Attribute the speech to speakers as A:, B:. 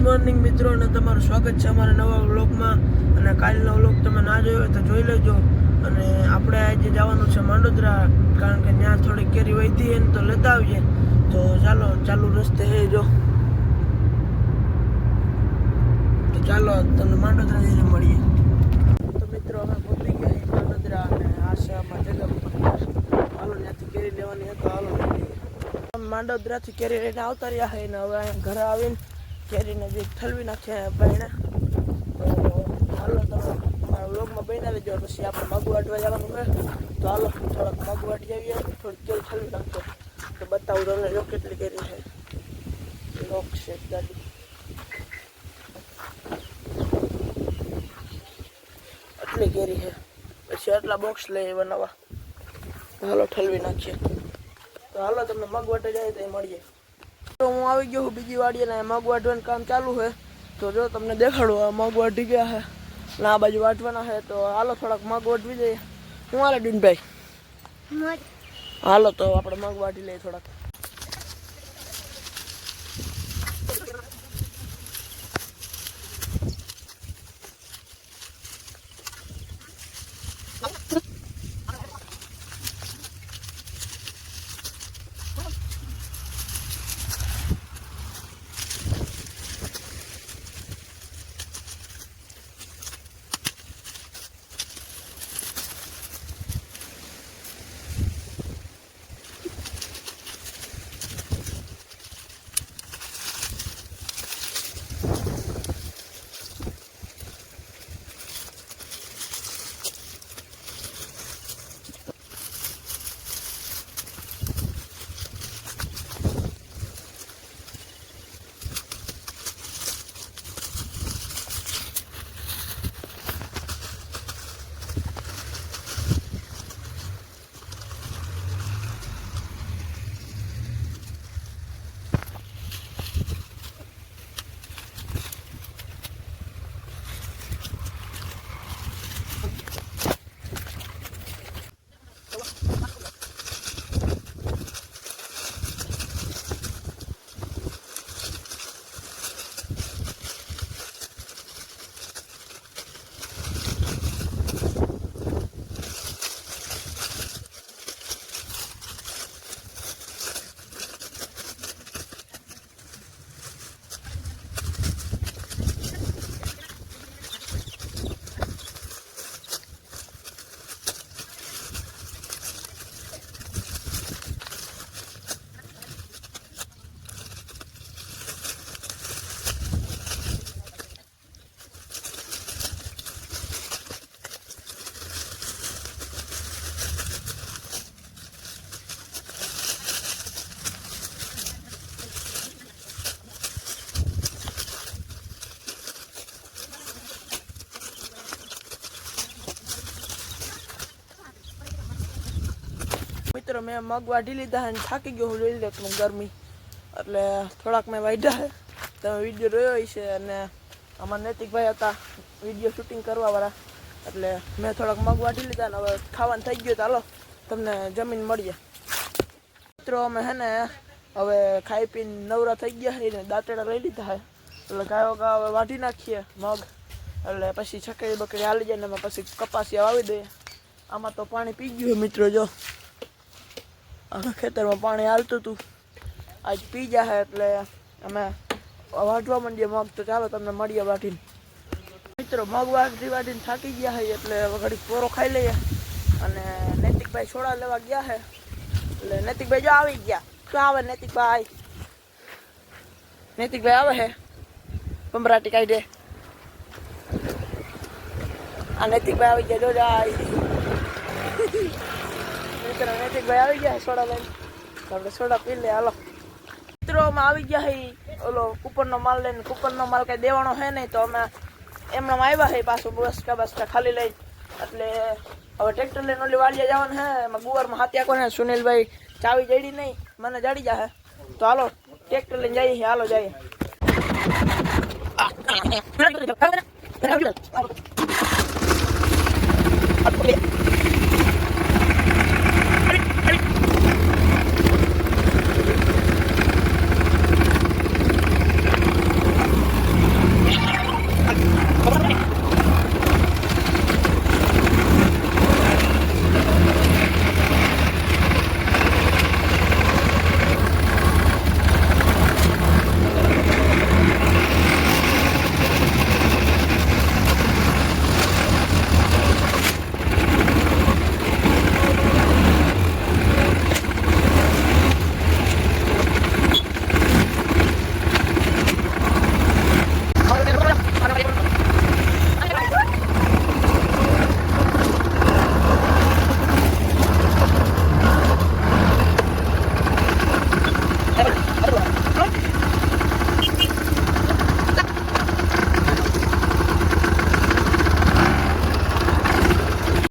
A: Morning મિત્રો, અને તમારું સ્વાગત છે અમારા નવા વ્લોગમાં. અને કાલનો વ્લોગ તમે ના જોયો હોય તો જોઈ લેજો. અને આપણે આજે જવાનું છે માંડોદરા, કારણ કે ત્યાં થોડી કેરી વધી છે ને તો લેતા આવીએ. તો ચાલુ રસ્તે જો, તો ચાલો તમને માંડોદરા જઈને મળીએ. તો મિત્રો, અમે પહોંચી ગયા માંડોદરા, અને આ છે અમારા જગા. હાલો, ત્યાંથી કેરી લેવાની હતો. હાલો, માંડોદરાથી કેરી લઈને આવતા રહ્યા છે ને હવે ઘરે આવીને કેરીને જે ઠલવી નાખ્યા ભાઈને. તો હાલો, તમે મારા વ્લોગમાં બન્યા રહેજો. પછી આપણે મગ વાટવા જવાનું છે. તો હાલો, થોડાક મગ વાટી આવીએ, થોડીક કેરી ઠલવી નાખજો. તો બતાવું તમને જો કેટલી કેરી છે. લોક છે ગાડી, આટલી કેરી છે. પછી આટલા બોક્સ લઈ બનાવવા. હાલો, ઠલવી નાખીએ. તો હાલો, તમને મગ વાટે જાય તો મળીએ. તો હું આવી ગયો છું બીજી વાડીએ, ને મગ વાટવાનું કામ ચાલુ છે. તો જો તમને દેખાડું, આ મગ વાટી ગયા છે ને આ બાજુ વાટવાના છે. તો હાલો, થોડાક મગ વાટવી દઈએ. હું હાલે ડીનભાઈ? હાલો, તો આપણે મગ વાટી લઈએ થોડાક. મિત્રો, મેં મગ વાઢી લીધા અને થાકી ગયો હું જોઈ લે ગરમી, એટલે થોડાક મેં વાઢ્યા છે. તમે વિડીયો જોયો છે, અને આમાં નૈતિકભાઈ હતા વિડીયો શૂટિંગ કરવાવાળા, એટલે મેં થોડાક મગ વાઢી લીધા અને હવે ખાવાનું થઈ ગયું. ચાલો તમને જમીન મળીએ. મિત્રો, અમે હે ને હવે ખાઈ પીને નવરા થઈ ગયા છે ને દાંતેડા લઈ લીધા છે. એટલે ગાયો ગા હવે વાઢી નાખીએ મગ, એટલે પછી છકડી બકડી હાલી જાય ને અમે પછી કપાસિયા વાવી દઈએ. આમાં તો પાણી પી ગયું મિત્રો, જો આખા ખેતરમાં પાણી હાલતું હતું, આજ પી જાય. એટલે અમે વાઢવા માંડીએ મગ. તો ચાલો તમને મળીએ વાઢીને. મિત્રો, મગ વાઢીને થાકી ગયા છે, એટલે ઘડી પોરો ખાઈ લઈએ. અને નૈતિકભાઈ સોડા લેવા ગયા છે, એટલે નૈતિકભાઈ જો આવી ગયા. શું આવે નૈતિકભાઈ? નૈતિકભાઈ આવે છે, પંબરાટી કાઢે. આ નૈતિકભાઈ આવી ગયા, જો જાય. મિત્રો, નૈતિકભાઈ આવી ગયા સોડા લઈને, આપણે સોડા પી લે. હાલો મિત્રો, અમે આવી ગયા છે ઓલો કુપનનો માલ લઈને. કુપનનો માલ કઈ દેવાનો છે નહીં, તો અમે એમણે આવ્યા છે પાછું બસકા ખાલી લઈને. એટલે હવે ટ્રેક્ટર લઈને ઓલી વાડીએ જવાનું છે. એમાં ગુવારમાં હાથિયા કોને સુનિલભાઈ ચાવી જડી નહીં, મને જડી જાય. તો હાલો ટ્રેક્ટર લઈને જઈએ. હાલો જઈએ.